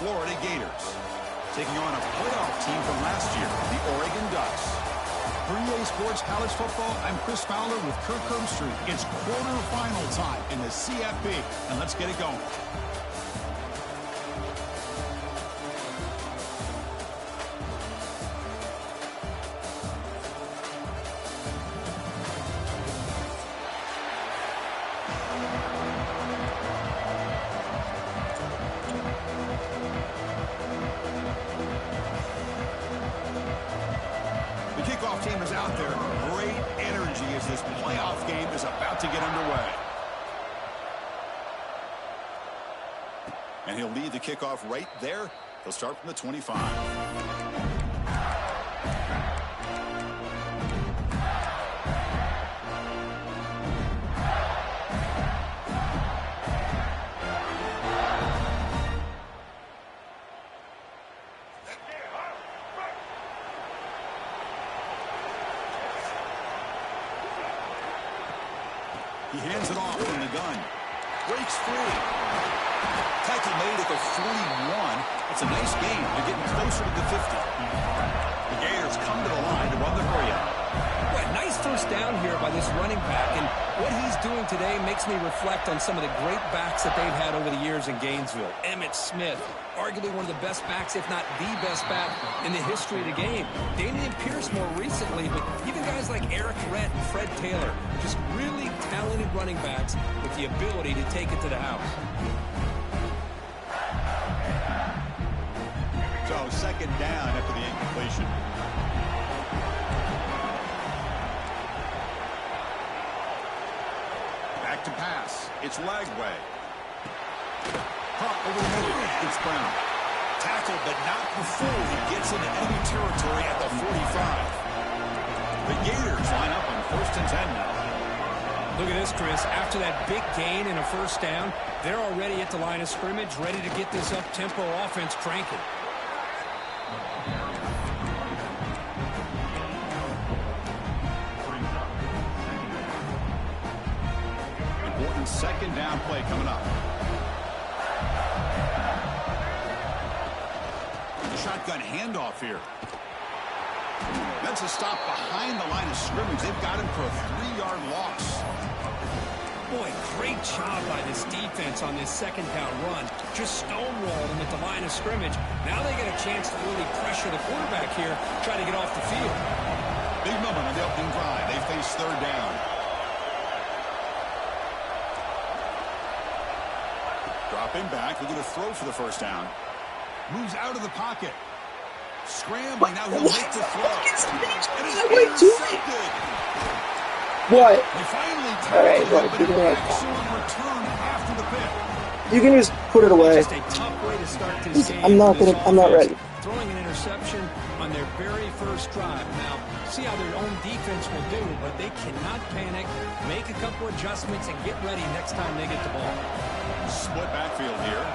Florida Gators. Taking on a playoff team from last year, the Oregon Ducks. For EA Sports College Football, I'm Chris Fowler with Kirk Herbstreit. It's quarterfinal time in the CFP, and let's get it going. Team is out there. Great energy as this playoff game is about to get underway. And he'll lead the kickoff right there. He'll start from the 25. He hands it off from the gun. Breaks free. Tackle made at the 41. It's a nice gain. They're getting closer to the 50. The Gators come to the line to run the play. Yeah, nice first down here by this running back. And what he's doing today makes me reflect on some of the great backs that they've had over the years in Gainesville. Emmitt Smith, arguably one of the best backs, if not the best back in the history of the game. Damian Pierce more recently, but even guys like Eric Rhett and Fred Taylor, just really talented running backs with the ability to take it to the house. So second down after the incompletion. Back to pass. It's Lagway. Pop over the middle. It's Brown. Tackled, but not before he gets into enemy territory at the 45. The Gators line up on 1st and 10 now. Look at this, Chris. After that big gain and a first down, they're already at the line of scrimmage, ready to get this up-tempo offense cranking. Important second down play coming up. The shotgun handoff here. That's a stop behind the line of scrimmage. They've got him for a 3-yard loss. Boy, great job by this defense on this second down run. Just stonewalled him at the line of scrimmage. Now they get a chance to really pressure the quarterback here, try to get off the field. Big moment on the opening drive. They face third down. Dropping back. We're going to throw for the first down. Moves out of the pocket. Scrambling. Now he'll make the throw. And it's intercepted. What? All right, what? You can excellent return after the pick. You can just put it away. Just a tough way to start this game. I'm not ready. Throwing an interception on their very first drive. Now, see how their own defense will do, but they cannot panic. Make a couple adjustments and get ready next time they get the ball. Split backfield here.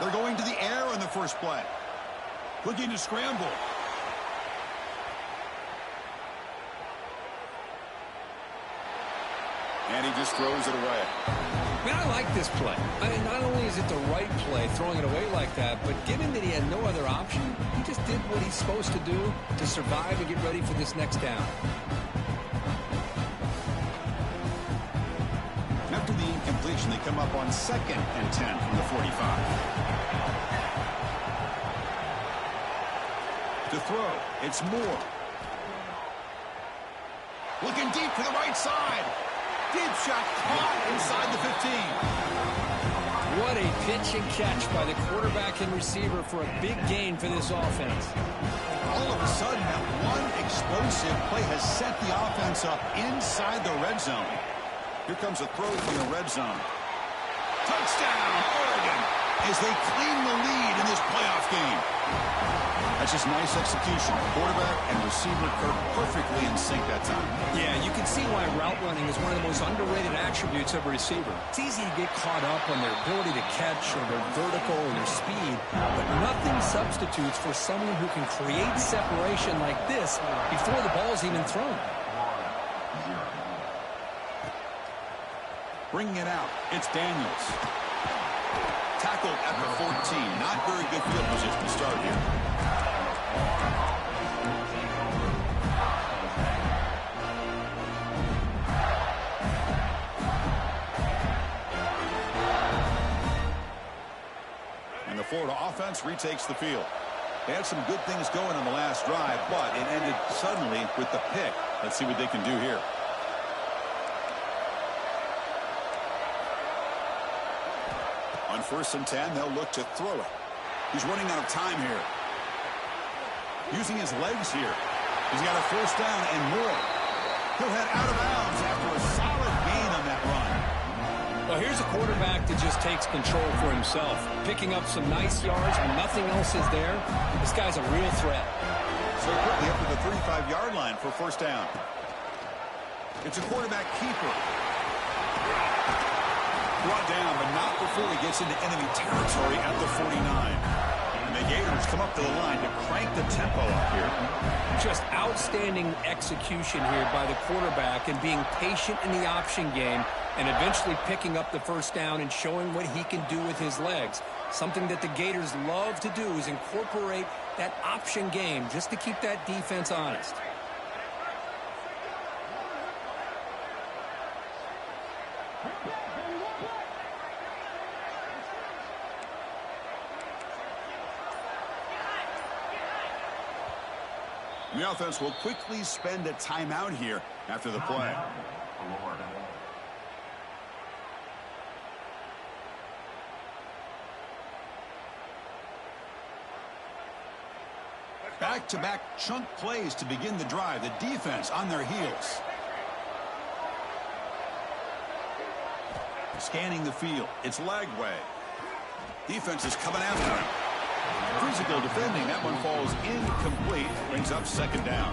They're going to the air on the first play. Looking to scramble. And he just throws it away. Man, I like this play. I mean, not only is it the right play, throwing it away like that, but given that he had no other option, he just did what he's supposed to do to survive and get ready for this next down. After the incompletion, they come up on 2nd and 10 from the 45. To throw, it's Moore. Looking deep to the right side. Deep shot caught inside the 15. What a pitch and catch by the quarterback and receiver for a big gain for this offense. All of a sudden, that one explosive play has set the offense up inside the red zone. Here comes a throw from the red zone. Touchdown, Oregon, as they claim the lead in this playoff game. That's just nice execution. Quarterback and receiver Kirk perfectly in sync that time. Yeah, you can see why route running is one of the most underrated attributes of a receiver. It's easy to get caught up on their ability to catch or their vertical or their speed, but nothing substitutes for someone who can create separation like this before the ball's even thrown. Bringing it out, it's Daniels. Tackled at the 14. Not very good field position to start here. And the Florida offense retakes the field. They had some good things going on the last drive, but it ended suddenly with the pick. Let's see what they can do here. On 1st and 10, they'll look to throw it. He's running out of time here. Using his legs here. He's got a 1st down and more. He'll head out of bounds after a solid gain on that run. Well, here's a quarterback that just takes control for himself. Picking up some nice yards when nothing else is there. This guy's a real threat. So quickly up to the 35-yard line for 1st down. It's a quarterback keeper. Brought down, but not before he gets into enemy territory at the 49. And the Gators come up to the line to crank the tempo up here. Just outstanding execution here by the quarterback and being patient in the option game and eventually picking up the 1st down and showing what he can do with his legs. Something that the Gators love to do is incorporate that option game just to keep that defense honest. The offense will quickly spend a timeout here after the play. Back-to-back chunk plays to begin the drive. The defense on their heels. Scanning the field. It's Lagway. Defense is coming after him. Physical defending. That one falls incomplete. Brings up 2nd down.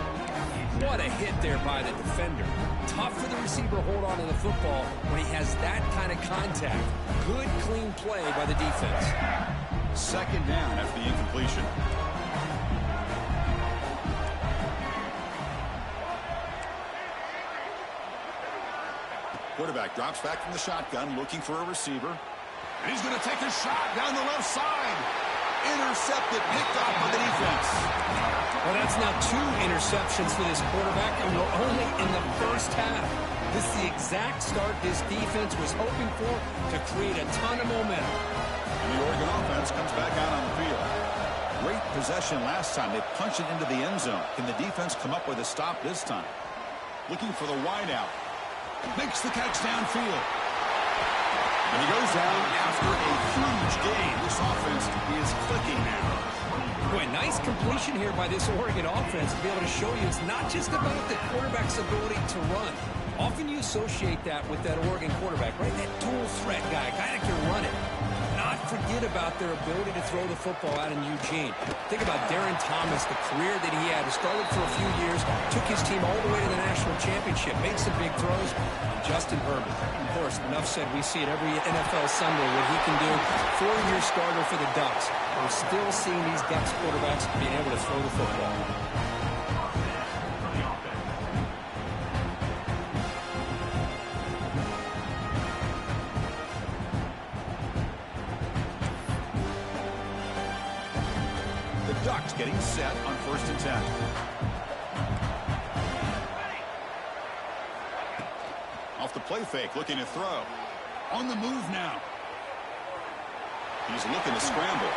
What a hit there by the defender. Tough for the receiver to hold on to the football when he has that kind of contact. Good, clean play by the defense. 2nd down after the incompletion. Quarterback drops back from the shotgun, looking for a receiver. And he's going to take a shot down the left side. Intercepted, picked off by the defense. Well, that's now 2 interceptions for this quarterback, and we're only in the 1st half. This is the exact start this defense was hoping for to create a ton of momentum. And the Oregon offense comes back out on the field. Great possession last time. They punched it into the end zone. Can the defense come up with a stop this time? Looking for the wideout. Makes the catch downfield. And he goes down after a huge gain. This offense is clicking now. Boy, nice completion here by this Oregon offense to be able to show you it's not just about the quarterback's ability to run. Often you associate that with that Oregon quarterback, right? That dual threat guy that can run it. Not forget about their ability to throw the football out in Eugene. Think about Darren Thomas, the career that he had. He started for a few years, took his team all the way to the national championship, made some big throws. And Justin Herbert, of course, enough said, we see it every NFL Sunday what he can do. 4-year starter for the Ducks. We're still seeing these Ducks quarterbacks being able to throw the football. Ducks getting set on 1st and 10. Off the play fake, looking to throw. On the move now. He's looking to scramble.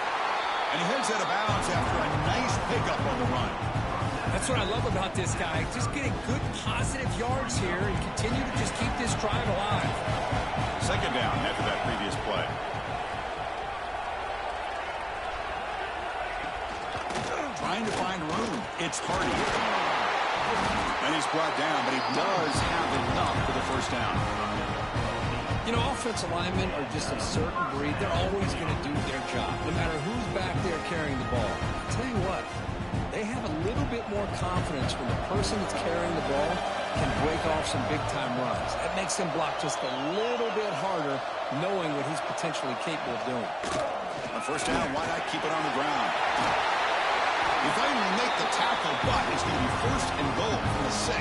And he heads out of bounds after a nice pickup on the run. That's what I love about this guy. Just getting good, positive yards here and continue to just keep this drive alive. 2nd down after that previous play. Trying to find room. It's Hardy. And he's brought down, but he does have enough for the 1st down. You know, offensive linemen are just a certain breed. They're always going to do their job, no matter who's back there carrying the ball. I'll tell you what, they have a little bit more confidence when the person that's carrying the ball can break off some big-time runs. That makes him block just a little bit harder, knowing what he's potentially capable of doing. On 1st down, why not keep it on the ground? He finally make the tackle, but it's going to be 1st and goal from the 6.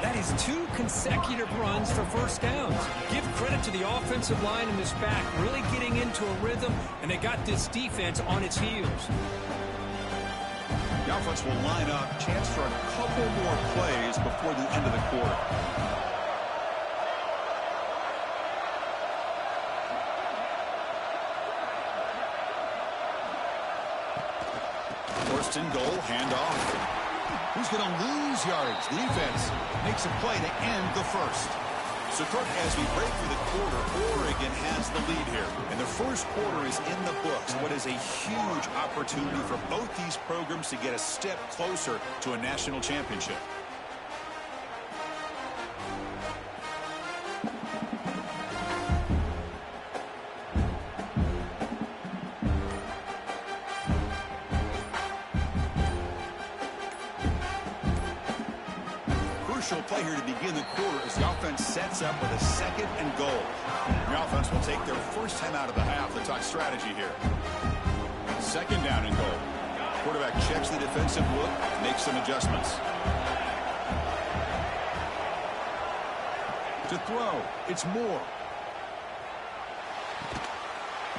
That these 2 consecutive runs for first downs. Give credit to the offensive line in this back, really getting into a rhythm, and they got this defense on its heels. The offense will line up. Chance for a couple more plays before the end of the quarter. First and goal, handoff. Who's going to lose yards? The defense makes a play to end the first. So, Kirk, as we break through the quarter, Oregon has the lead here. And the first quarter is in the books. What is a huge opportunity for both these programs to get a step closer to a national championship. Play here to begin the quarter as the offense sets up with a second and goal. The offense will take their first time out of the half. Let's talk strategy here. Second down and goal. Quarterback checks the defensive look, makes some adjustments. To throw, it's Moore.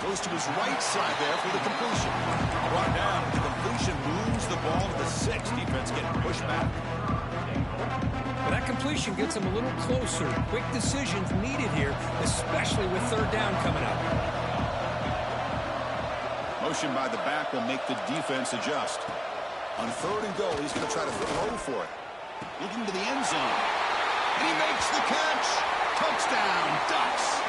Goes to his right side there for the completion. Brought down. The completion moves the ball to the 6. Defense getting pushed back. But that completion gets them a little closer. Quick decisions needed here, especially with third down coming up. Motion by the back will make the defense adjust. On third and goal, he's going to try to throw for it. Looking to the end zone. And he makes the catch. Touchdown, Ducks.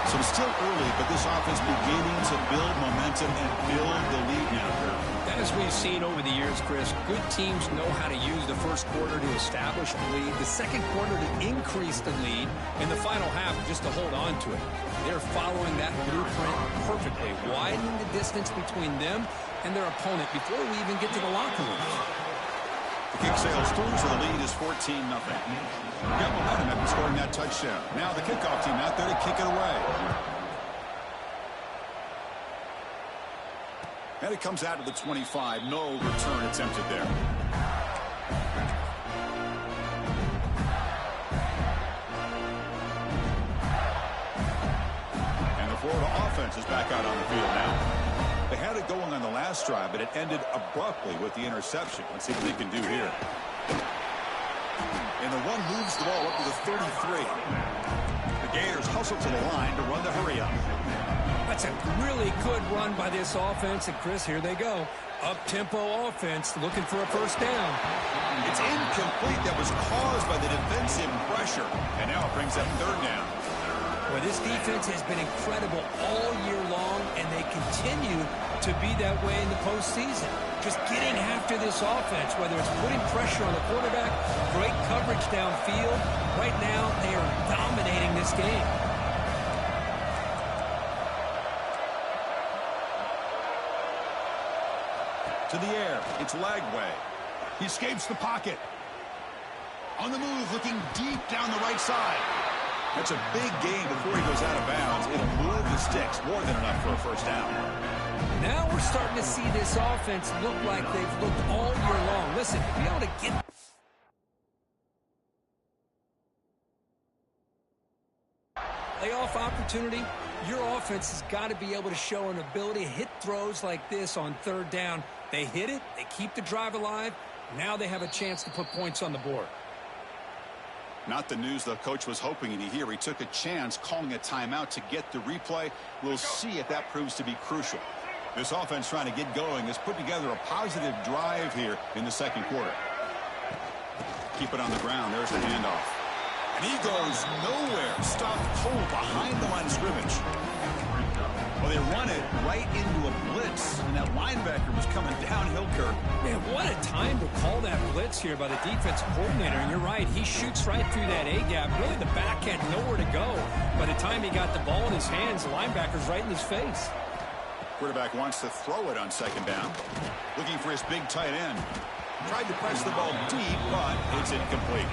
So it's still early, but this offense beginning to build momentum and build the lead now. As we've seen over the years, Chris, good teams know how to use the first quarter to establish a lead, the second quarter to increase the lead, and the final half just to hold on to it. They're following that blueprint perfectly, widening the distance between them and their opponent before we even get to the locker room. The kick sails through, so the lead is 14-0. Got momentum after scoring that touchdown. Now the kickoff team out there to kick it away. And it comes out to the 25. No return attempted there. And the Florida offense is back out on the field now. They had it going on the last drive, but it ended abruptly with the interception. Let's see what they can do here. And the one moves the ball up to the 33. The Gators hustle to the line to run the hurry up. That's a really good run by this offense. And, Chris, here they go. Up-tempo offense looking for a first down. It's incomplete. That was caused by the defensive pressure. And now it brings up third down. Well, this defense has been incredible all year long, and they continue to be that way in the postseason. Just getting after this offense, whether it's putting pressure on the quarterback, great coverage downfield. Right now, they are dominating this game. To the air, it's Lagway. He escapes the pocket. On the move, looking deep down the right side. That's a big gain before he goes out of bounds. It'll move the sticks, more than enough for a first down. Now we're starting to see this offense look like they've looked all year long. Listen, to be able to get playoff opportunity, your offense has got to be able to show an ability to hit throws like this on third down. They hit it, they keep the drive alive. Now they have a chance to put points on the board. Not the news the coach was hoping to hear. He took a chance calling a timeout to get the replay. We'll see if that proves to be crucial. This offense trying to get going has put together a positive drive here in the second quarter. Keep it on the ground. There's the handoff. And he goes nowhere. Stopped cold behind the line of scrimmage. Well, they run it right into a blitz, and that linebacker was coming downhill, Kirk. Man, what a time to call that blitz here by the defensive coordinator. And you're right, he shoots right through that A-gap. Really, the back had nowhere to go. By the time he got the ball in his hands, the linebacker's right in his face. Quarterback wants to throw it on second down. Looking for his big tight end. Tried to press the ball deep, but it's incomplete.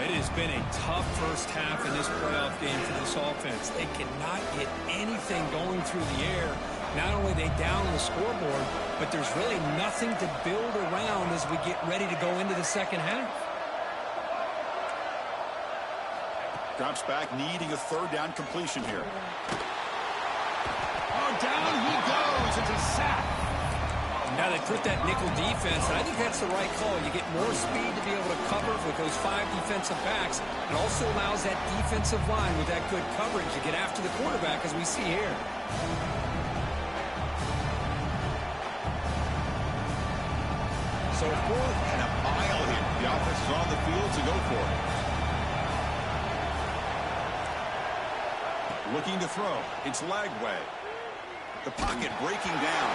It has been a tough first half in this playoff game for this offense. They cannot get anything going through the air. Not only are they down on the scoreboard, but there's really nothing to build around as we get ready to go into the second half. Drops back, needing a third down completion here. Oh, down he goes. It's a sack. Now they put that nickel defense, and I think that's the right call. You get more speed to be able to cover with those 5 defensive backs. It also allows that defensive line with that good coverage to get after the quarterback, as we see here. So 4th and a mile here. The offense is on the field to go for it. Looking to throw. It's Lagway. The pocket breaking down.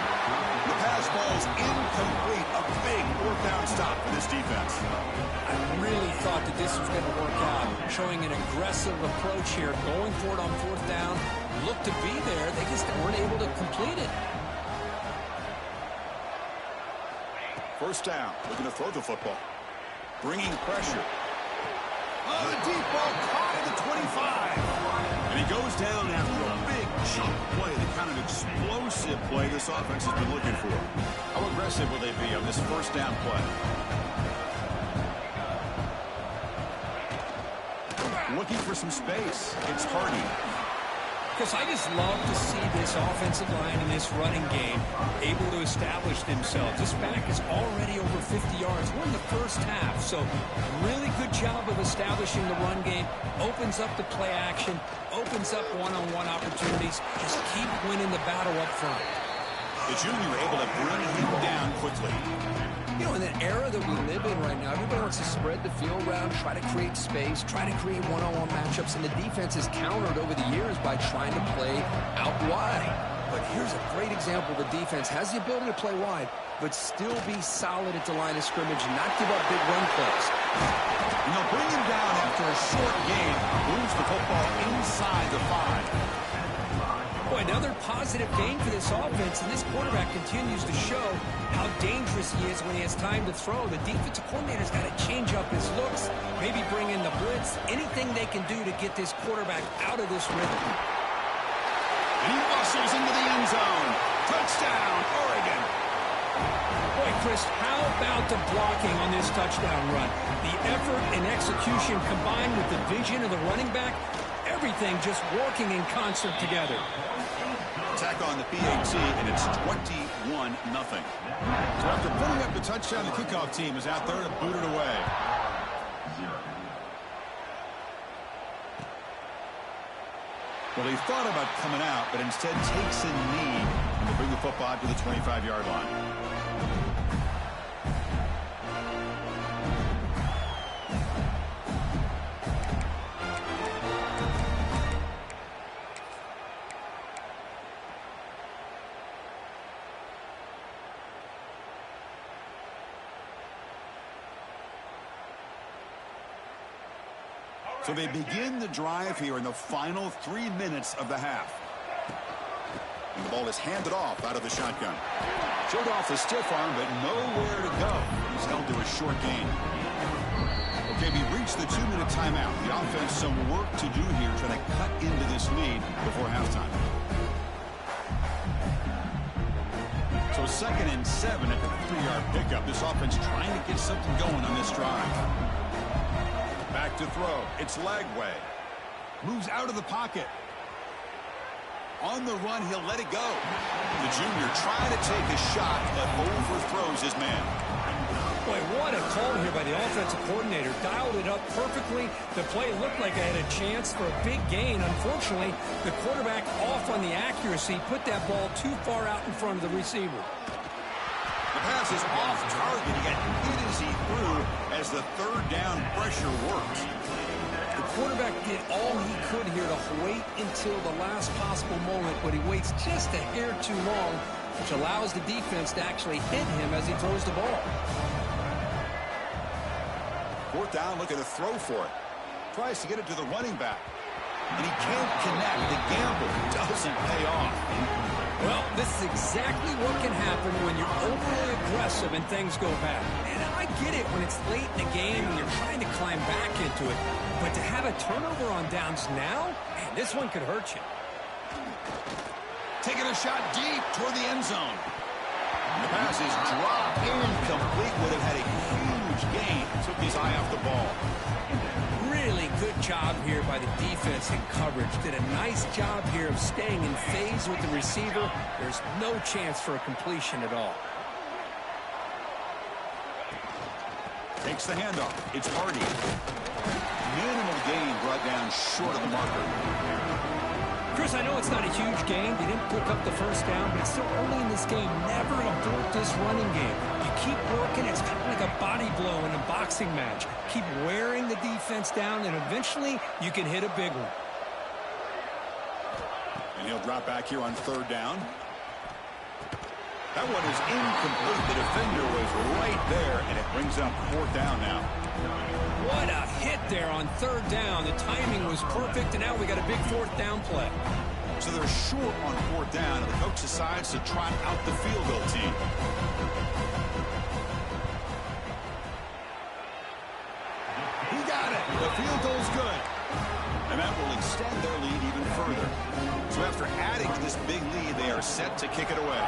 The pass falls incomplete. A big 4th down stop for this defense. I really thought that this was going to work out. Showing an aggressive approach here. Going for it on 4th down. Looked to be there. They just weren't able to complete it. 1st down. Looking to throw the football. Bringing pressure. Oh, the deep ball caught at the 25. And he goes down after a big chunk play, the kind of explosive play this offense has been looking for. How aggressive will they be on this 1st down play? Looking for some space. It's Hardy. Chris, I just love to see this offensive line in this running game able to establish themselves. This back is already over 50 yards. We're in the first half, so really good job of establishing the run game. Opens up the play action, opens up one-on-one opportunities. Just keep winning the battle up front. The junior able to bring him down quickly. You know, in the era that we live in right now, everybody wants to spread the field around, try to create space, try to create one-on-one matchups, and the defense has countered over the years by trying to play out wide. But here's a great example. The defense has the ability to play wide, but still be solid at the line of scrimmage and not give up big run plays. And they'll bring him down after a short gain. Moves the football inside the 5. Boy, another positive gain for this offense, and this quarterback continues to show how dangerous he is when he has time to throw. The defensive coordinator's got to change up his looks, maybe bring in the blitz, anything they can do to get this quarterback out of this rhythm. And he bustles into the end zone. Touchdown, Oregon. Boy, Chris, how about the blocking on this touchdown run? The effort and execution combined with the vision of the running back, everything just working in concert together. Attack on the PAT, and it's 21-0. So after putting up the touchdown, the kickoff team is out there to boot it away. Well, he thought about coming out, but instead takes a knee and will bring the football to the 25-yard line. So they begin the drive here in the final 3 minutes of the half. And the ball is handed off out of the shotgun. Showed off the stiff arm, but nowhere to go. He's held to a short gain. Okay, we reached the 2-minute timeout. The offense some work to do here, trying to cut into this lead before halftime. So 2nd and 7 at the 3-yard pickup. This offense trying to get something going on this drive. Back to throw. It's Lagway. Moves out of the pocket. On the run, he'll let it go. The junior trying to take a shot, but overthrows his man. Boy, what a call here by the offensive coordinator. Dialed it up perfectly. The play looked like it had a chance for a big gain. Unfortunately, the quarterback off on the accuracy, put that ball too far out in front of the receiver. The pass is off target. He got hit as he threw as the 3rd down pressure works. The quarterback did all he could here to wait until the last possible moment, but he waits just a hair too long, which allows the defense to actually hit him as he throws the ball. 4th down, looking to throw for it. Tries to get it to the running back. And he can't connect. The gamble doesn't pay off. Well, this is exactly what can happen when you're overly aggressive and things go bad. And I get it when it's late in the game and you're trying to climb back into it. But to have a turnover on downs now, man, this one could hurt you. Taking a shot deep toward the end zone. The pass is dropped incomplete. Would have had a huge gain. Took his eye off the ball. Really Good job here by the defense in coverage. Did a nice job here of staying in phase with the receiver. There's no chance for a completion at all. Takes the handoff. It's Hardy. Minimal gain brought down short of the marker. Chris, I know it's not a huge gain. They didn't pick up the first down, but it's still early in this game. Never abort this running game. You keep working. It's kind of like a body blow in a boxing match. Keep wearing the defense down, and eventually you can hit a big one. And he'll drop back here on third down. That one is incomplete. The defender was right there, and it brings up fourth down now. What a hit there on third down. The timing was perfect, and now we got a big fourth down play. So they're short on fourth down, and the coach decides to trot out the field goal team. He got it. The field goal's good. And that will extend their lead even further. So after adding to this big lead, they are set to kick it away.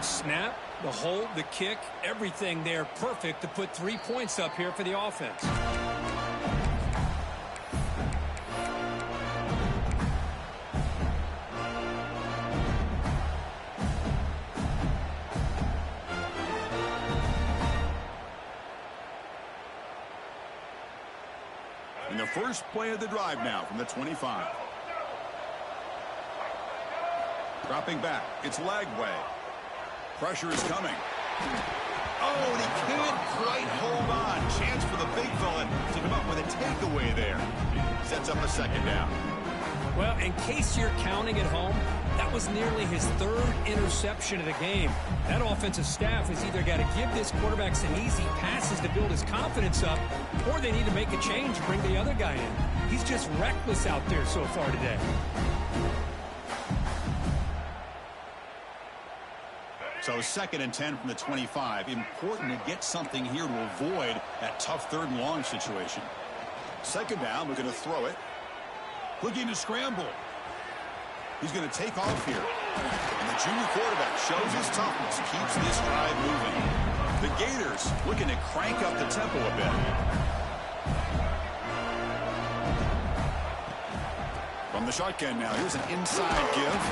Snap, the hold, the kick, everything there perfect to put 3 points up here for the offense. And the first play of the drive now from the 25. Dropping back, it's Lagway. Pressure is coming. Oh, and he can't quite hold on. Chance for the big fella to come up with a takeaway there. Sets up a second down. Well, in case you're counting at home, that was nearly his third interception of the game. That offensive staff has either got to give this quarterback some easy passes to build his confidence up, or they need to make a change and bring the other guy in. He's just reckless out there so far today. So 2nd and 10 from the 25. Important to get something here to avoid that tough third and long situation. Second down, looking to throw it. Looking to scramble. He's going to take off here. And the junior quarterback shows his toughness, keeps this drive moving. The Gators looking to crank up the tempo a bit. From the shotgun now, here's an inside give.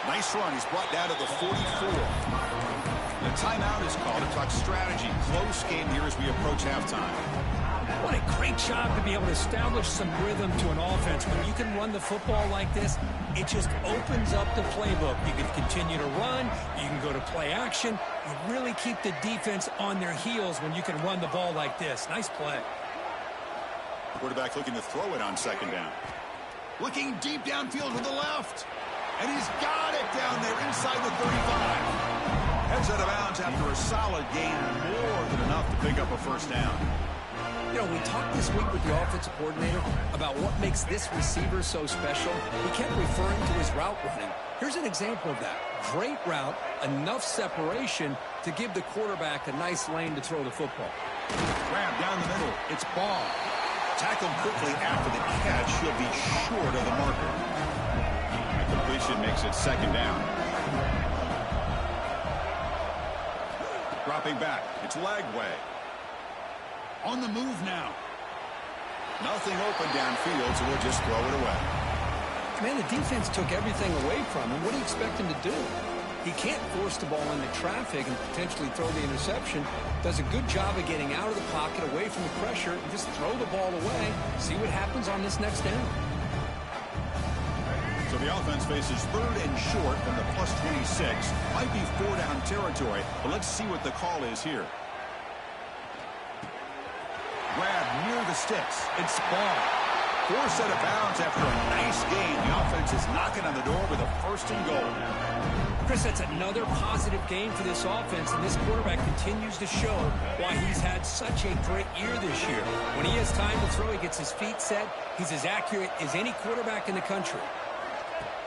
Nice run. He's brought down to the 44. The timeout is called to talk strategy. Close game here as we approach halftime. What a great job to be able to establish some rhythm to an offense. When you can run the football like this, it just opens up the playbook. You can continue to run. You can go to play action. You really keep the defense on their heels when you can run the ball like this. Nice play. Quarterback looking to throw it on second down. Looking deep downfield to the left. And he's got it down there inside the 35. Heads out of bounds after a solid gain, more than enough to pick up a first down. You know, we talked this week with the offensive coordinator about what makes this receiver so special. He kept referring to his route running. Here's an example of that. Great route, enough separation to give the quarterback a nice lane to throw the football. Grab down the middle. It's Ball. Tackled quickly after the catch. He'll be short of the marker. The completion makes it second down. Dropping back. It's Lagway. On the move now. Nothing open downfield, so we'll just throw it away. Man, the defense took everything away from him. What do you expect him to do? He can't force the ball into traffic and potentially throw the interception. Does a good job of getting out of the pocket, away from the pressure, and just throw the ball away. See what happens on this next down. So the offense faces third and short from the plus 26. Might be 4-down territory, but let's see what the call is here. Grab near the sticks. It's Ball. Forced out of bounds after a nice gain. The offense is knocking on the door with a first and goal. Chris, that's another positive game for this offense, and this quarterback continues to show why he's had such a great year this year. When he has time to throw, he gets his feet set. He's as accurate as any quarterback in the country.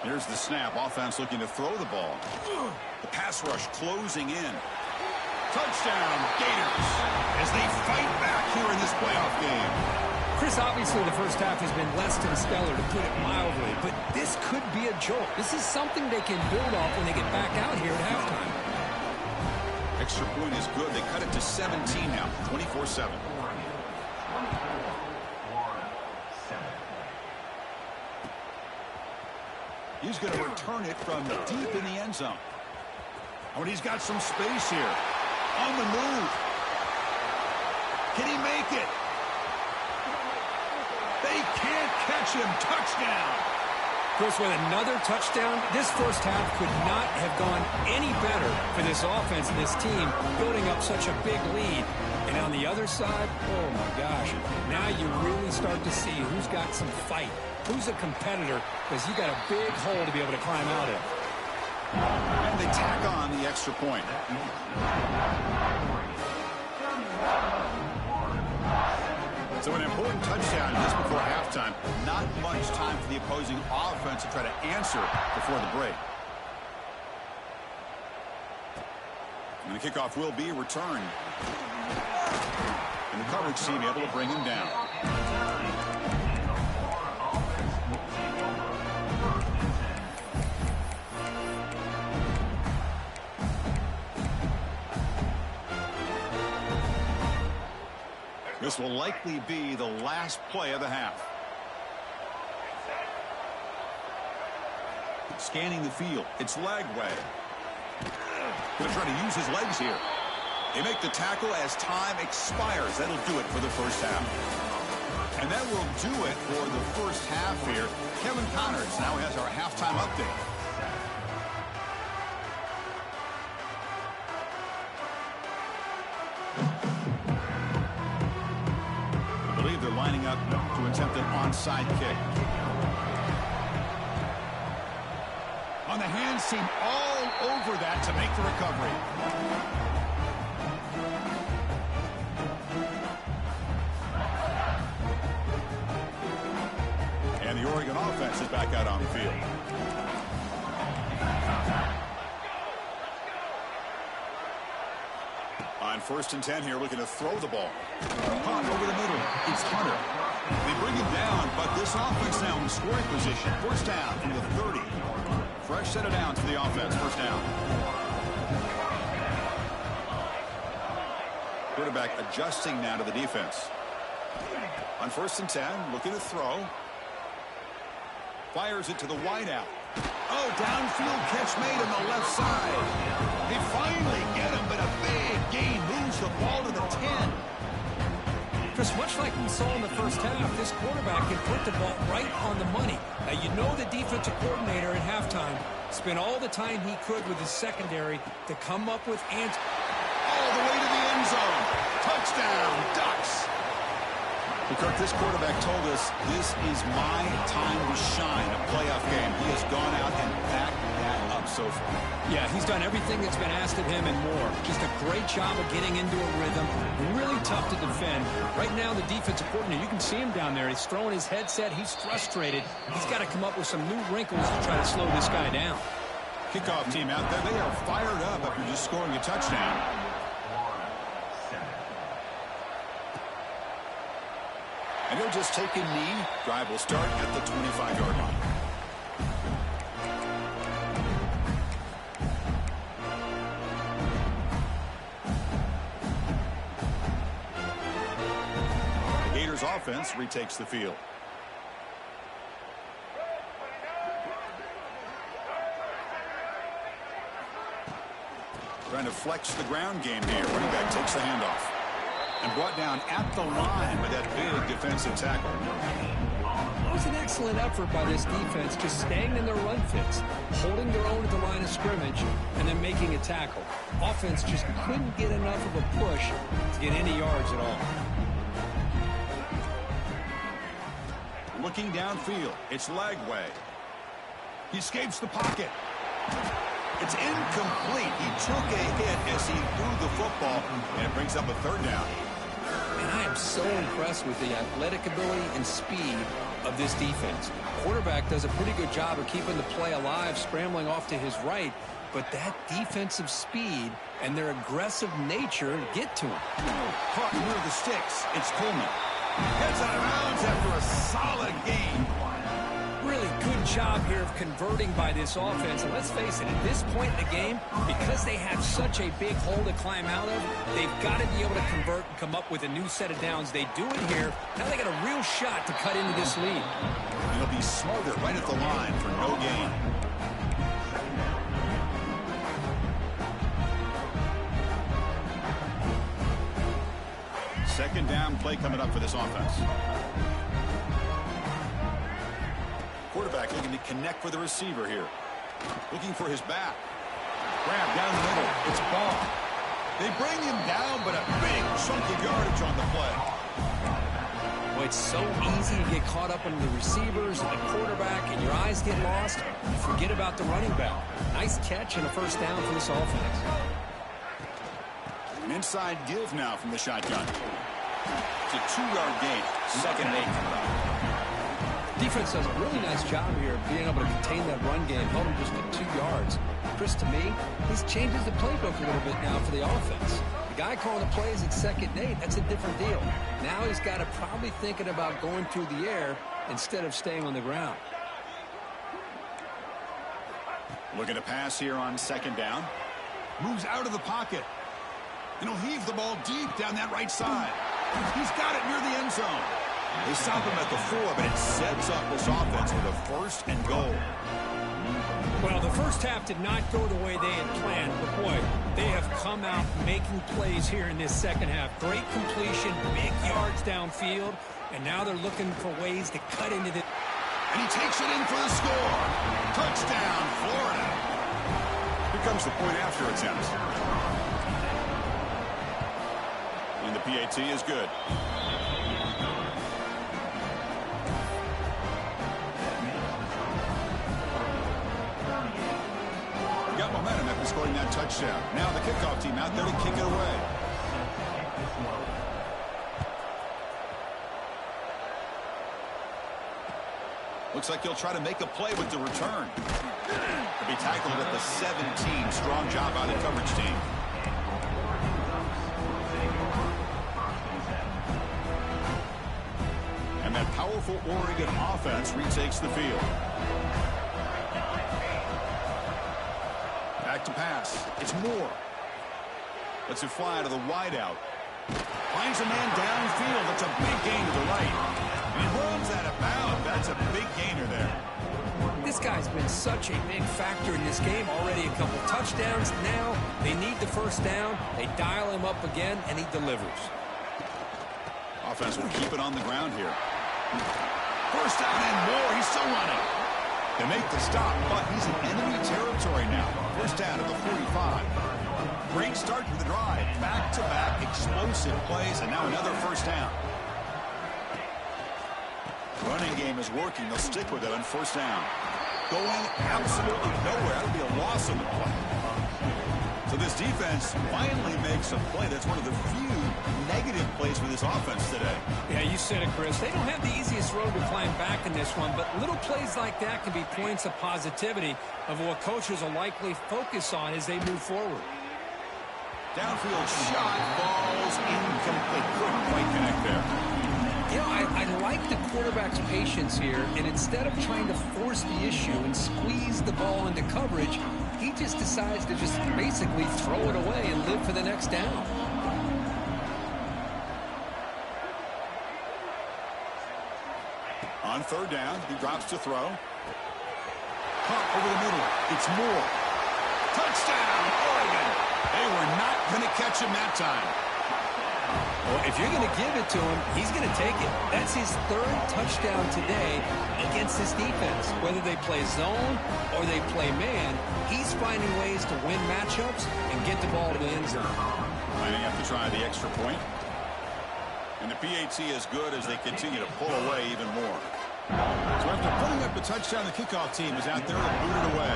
Here's the snap. Offense looking to throw the ball. The pass rush closing in. Touchdown, Gators, as they fight back here in this playoff game. Chris, obviously the first half has been less than stellar, to put it mildly, but this could be a jolt. This is something they can build off when they get back out here at halftime. Extra point is good. They cut it to 17 now, 24-7. He's going to return it from deep in the end zone. Oh, and he's got some space here. On the move. Can he make it? They can't catch him. Touchdown. Chris, with another touchdown, this first half could not have gone any better for this offense and this team, building up such a big lead. And on the other side, oh my gosh, now you really start to see who's got some fight, who's a competitor, because you got a big hole to be able to climb out of. And they tack on the extra point. So an important touchdown just before halftime. Not much time for the opposing offense to try to answer before the break. And the kickoff will be returned. And the coverage team able to bring him down. This will likely be the last play of the half. Scanning the field. It's Lagway. Going to try to use his legs here. They make the tackle as time expires. That'll do it for the first half. And that will do it for the first half here. Kevin Connors now has our halftime update. I believe they're lining up to attempt an onside kick. On the hands team all over that to make the recovery. And the Oregon offense is back out on the field. On 1st and 10 here, looking to throw the ball. Punt over the middle. It's Hunter. They bring him down, but this offense now in scoring position. First down from the 30. Fresh set of downs for the offense. First down. Quarterback adjusting now to the defense. On 1st and 10, looking to throw. Fires it to the wideout. Oh, downfield catch made on the left side. They finally get him, but a big gain moves the ball to the 10. Chris, much like we saw in the first half, this quarterback can put the ball right on the money. Now, you know the defensive coordinator at halftime spent all the time he could with his secondary to come up with answers. All the way to the end zone. Touchdown, Ducks. Kirk, this quarterback told us this is my time to shine, a playoff game. He has gone out and backed that up so far. Yeah, he's done everything that's been asked of him and more. Just a great job of getting into a rhythm. Really tough to defend. Right now, the defensive coordinator, you can see him down there. He's throwing his headset. He's frustrated. He's got to come up with some new wrinkles to try to slow this guy down. Kickoff team out there. They are fired up after just scoring a touchdown. And he'll just take a knee. Drive will start at the 25-yard line. The Gators offense retakes the field. Trying to flex the ground game here. Running back takes the handoff. And brought down at the line with that big defensive tackle. It was an excellent effort by this defense, just staying in their run fits, holding their own at the line of scrimmage, and then making a tackle. Offense just couldn't get enough of a push to get any yards at all. Looking downfield, it's Lagway. He escapes the pocket. It's incomplete. He took a hit as he threw the football, and it brings up a third down. And I am so impressed with the athletic ability and speed of this defense. Quarterback does a pretty good job of keeping the play alive, scrambling off to his right, but that defensive speed and their aggressive nature get to him. Caught near the sticks. It's Coleman. Heads out of bounds after a solid game. Really good job here of converting by this offense. And let's face it, at this point in the game, because they have such a big hole to climb out of, they've got to be able to convert and come up with a new set of downs. They do it here. Now they got a real shot to cut into this lead. And he'll be smothered right at the line for no gain. Second down play coming up for this offense. Quarterback looking to connect with the receiver here. Looking for his back. Grab down the middle. It's Ball. They bring him down, but a big chunk of yardage on the play. Well, it's so easy to get caught up in the receivers and the quarterback, and your eyes get lost. You forget about the running back. Nice catch and a first down for this offense. An inside give now from the shotgun. It's a 2-yard gain. Second and 8 coming up. Defense does a really nice job here of being able to contain that run game, held him just to 2 yards. Chris, to me, this changes the playbook a little bit now for the offense. The guy calling the plays at 2nd and 8, that's a different deal. Now he's got to probably thinking about going through the air instead of staying on the ground. Looking to pass here on 2nd down. Moves out of the pocket. And he'll heave the ball deep down that right side. He's got it near the end zone. They stop him at the 4, but it sets up this offense with a 1st and goal. Well, the first half did not go the way they had planned, but boy, they have come out making plays here in this second half. Great completion, big yards downfield, and now they're looking for ways to cut into the... And he takes it in for the score. Touchdown, Florida. Here comes the point after attempt. And the PAT is good. Got momentum after scoring that touchdown. Now the kickoff team out there to kick it away. Looks like he'll try to make a play with the return. He'll be tackled at the 17. Strong job by the coverage team. And that powerful Oregon offense retakes the field. Back to pass. It's Moore. Lets it fly to the wideout. Finds a man downfield. That's a big gain to the right. And he runs out of bounds. That's a big gainer there. This guy's been such a big factor in this game. Already a couple touchdowns. Now they need the first down. They dial him up again, and he delivers. Offense will keep it on the ground here. First down and more. He's still running. They make the stop, but he's in enemy territory now. First down at the 45. Great start to the drive. Back-to-back explosive plays, and now another first down. Running game is working. They'll stick with it on first down. Going absolutely nowhere. That would be a loss on the play. So this defense finally makes a play. That's one of the few negative plays for this offense today. Yeah, you said it, Chris. They don't have the easiest road to climb back in this one, but little plays like that can be points of positivity of what coaches will likely focus on as they move forward. Downfield shot falls incomplete. Couldn't quite connect there. You know, I like the quarterback's patience here, and instead of trying to force the issue and squeeze the ball into coverage, he just decides to just basically throw it away and live for the next down. On third down, he drops to throw. Pump over the middle. It's Moore. Touchdown, Oregon. They were not going to catch him that time. Well, if you're going to give it to him, he's going to take it. That's his 3rd touchdown today against this defense. Whether they play zone or they play man, he's finding ways to win matchups and get the ball to the end zone. Might have to try the extra point. And the PAT is good as they continue to pull away even more. So after putting up a touchdown, the kickoff team is out there to boot it away.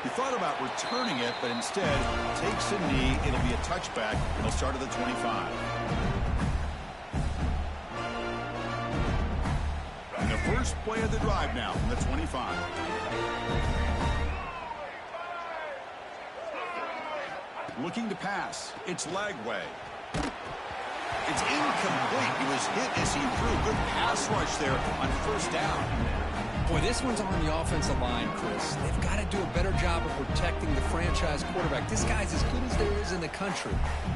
He thought about returning it, but instead takes a knee. It'll be a touchback, and he'll start at the 25. And the first play of the drive now from the 25. Looking to pass. It's Lagway. It's incomplete. He was hit as he threw. Good pass rush there on first down. Boy, this one's on the offensive line, Chris. They've got to do a better job of protecting the franchise quarterback. This guy's as good as there is in the country,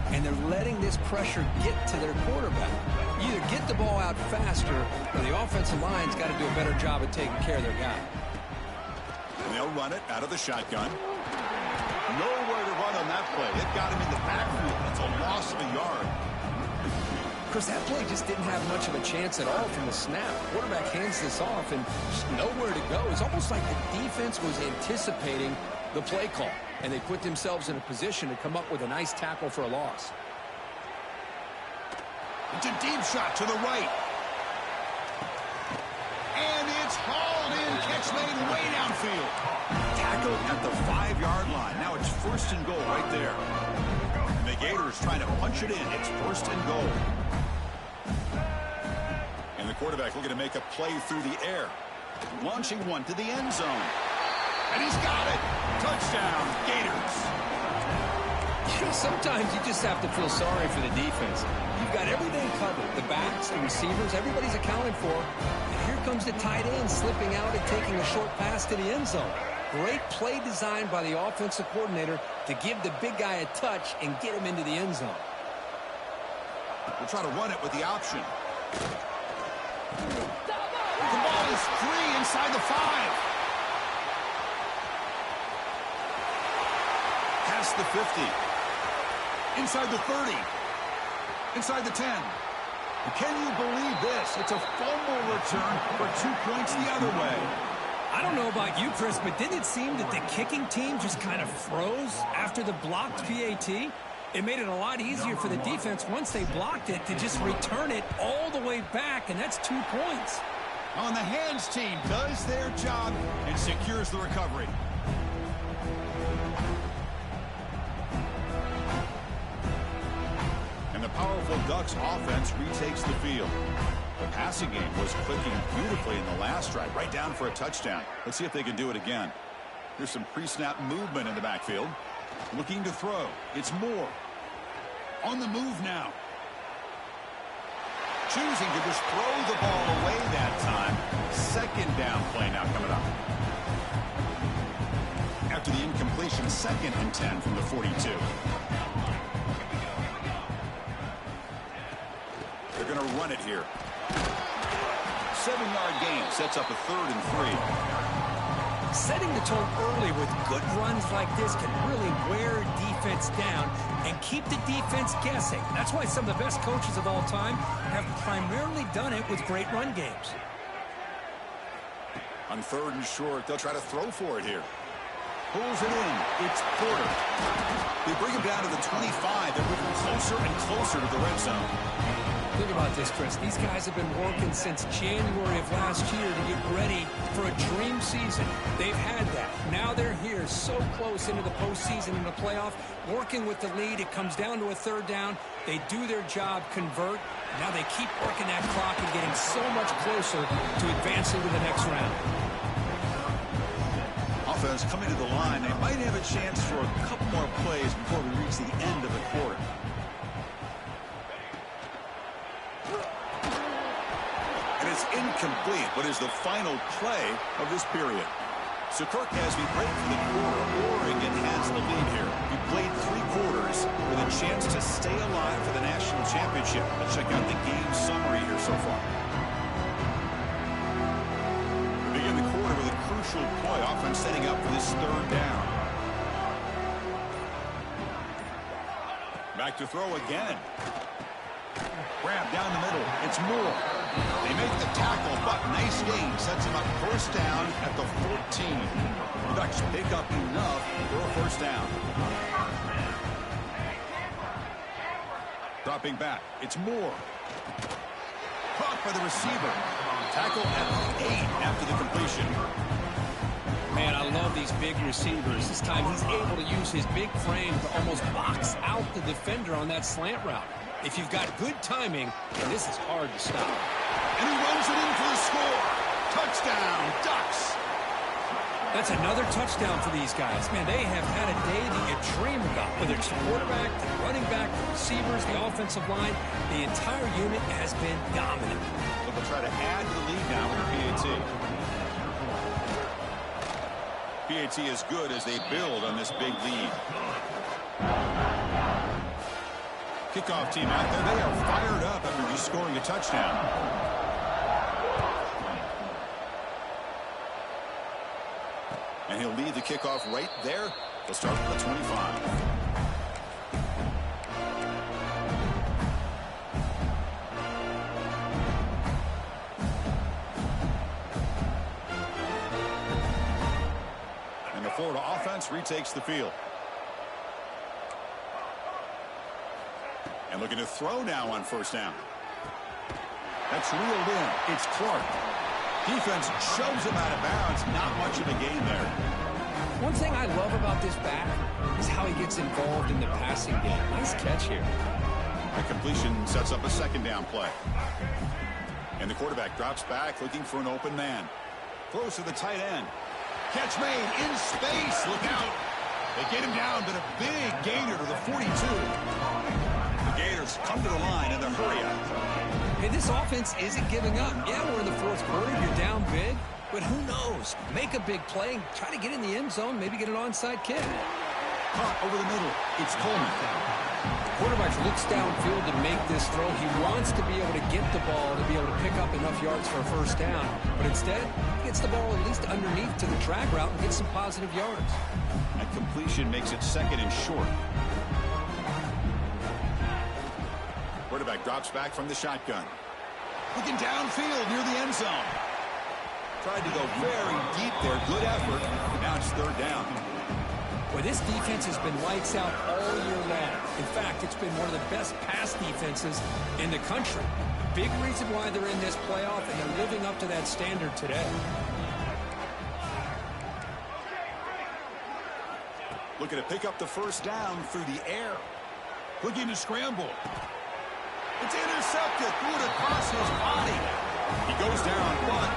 and they're letting this pressure get to their quarterback. You either get the ball out faster, or the offensive line's got to do a better job of taking care of their guy. And they'll run it out of the shotgun. Nowhere to run on that play. It got him in the backfield. That's a loss of a yard. Chris, that play just didn't have much of a chance at all from the snap. Quarterback hands this off and just nowhere to go. It's almost like the defense was anticipating the play call, and they put themselves in a position to come up with a nice tackle for a loss. It's a deep shot to the right. And it's hauled in. Catch made way downfield. Tackled at the 5-yard line. Now it's 1st and goal right there. And the Gators trying to punch it in. It's 1st and goal. And the quarterback looking to make a play through the air. Launching one to the end zone. And he's got it. Touchdown, Gators. You know, sometimes you just have to feel sorry for the defense. You've got everything covered. The backs, the receivers, everybody's accounted for. And here comes the tight end slipping out and taking a short pass to the end zone. Great play designed by the offensive coordinator to give the big guy a touch and get him into the end zone. We'll try to run it with the option. The ball is free inside the 5. Past the 50. Inside the 30. Inside the 10. Can you believe this? It's a fumble return for 2 points the other way. I don't know about you, Chris, but didn't it seem that the kicking team just kind of froze after the blocked PAT? It made it a lot easier for the defense once they blocked it to just return it all the way back, and that's 2 points. On the hands team does their job and secures the recovery. And the powerful Ducks offense retakes the field. The passing game was clicking beautifully in the last drive, right down for a touchdown. Let's see if they can do it again. Here's some pre-snap movement in the backfield. Looking to throw. It's Moore. On the move now. Choosing to just throw the ball away that time. 2nd down play now coming up. After the incompletion, 2nd and 10 from the 42. They're going to run it here. 7-yard gain sets up a 3rd and 3. Setting the tone early with good runs like this can really wear defense down and keep the defense guessing. That's why some of the best coaches of all time have primarily done it with great run games. On 3rd and short, they'll try to throw for it here. Pulls it in. It's Porter. They bring him down to the 25. They're moving closer and closer to the red zone. Think about this, Chris. These guys have been working since January of last year to get ready for a dream season. They've had that. Now they're here so close into the postseason and the playoff, working with the lead. It comes down to a 3rd down. They do their job, convert. Now they keep working that clock and getting so much closer to advancing to the next round. Offense coming to the line. They might have a chance for a couple more plays before we reach the end of the quarter. It's incomplete, but is the final play of this period. So Kirk has me break for the quarter. Oregon has the lead here. We played 3 quarters with a chance to stay alive for the national championship. Let's check out the game summary here so far. We begin the quarter with a crucial play. Offense setting up for this 3rd down. Back to throw again. Grab down the middle. It's Moore. They make the tackle, but nice gain. Sets him up 1st down at the 14. The Ducks pick up enough for a 1st down. Dropping back. It's Moore. Caught by the receiver. Tackle at the 8 after the completion. Man, I love these big receivers. This time he's able to use his big frame to almost box out the defender on that slant route. If you've got good timing, then this is hard to stop. And he runs it in for the score. Touchdown, Ducks. That's another touchdown for these guys. Man, they have had a day that you dream about. Whether it's the quarterback, the running back, the receivers, the offensive line, the entire unit has been dominant. But they'll try to add to the lead now with the PAT. PAT is good as they build on this big lead. Kickoff team out there. They are fired up after just scoring a touchdown. And he'll lead the kickoff right there. They'll start with the 25. And the Florida offense retakes the field. And looking to throw now on first down. That's reeled in. It's Clark. Defense shoves him out of bounds. Not much of a gain there. One thing I love about this back is how he gets involved in the passing game. Nice catch here. The completion sets up a second down play. And the quarterback drops back looking for an open man. Throws to the tight end. Catch made in space. Look out. They get him down, but a big gainer to the 42. The Gators come to the line in a hurry up. Hey, this offense isn't giving up. Yeah, we're in the fourth quarter. You're down big. But who knows? Make a big play. Try to get in the end zone. Maybe get an onside kick. Caught over the middle. It's Coleman. Quarterback looks downfield to make this throw. He wants to be able to get the ball to be able to pick up enough yards for a first down. But instead, he gets the ball at least underneath to the drag route and gets some positive yards. That completion makes it second and short. Quarterback drops back from the shotgun. Looking downfield near the end zone. Tried to go very deep there. Good effort. Now it's third down. Well, this defense has been lights out all year long. In fact, it's been one of the best pass defenses in the country. Big reason why they're in this playoff, and they're living up to that standard today. Looking to pick up the first down through the air. Looking to scramble. It's intercepted. Threw it across his body. He goes down, but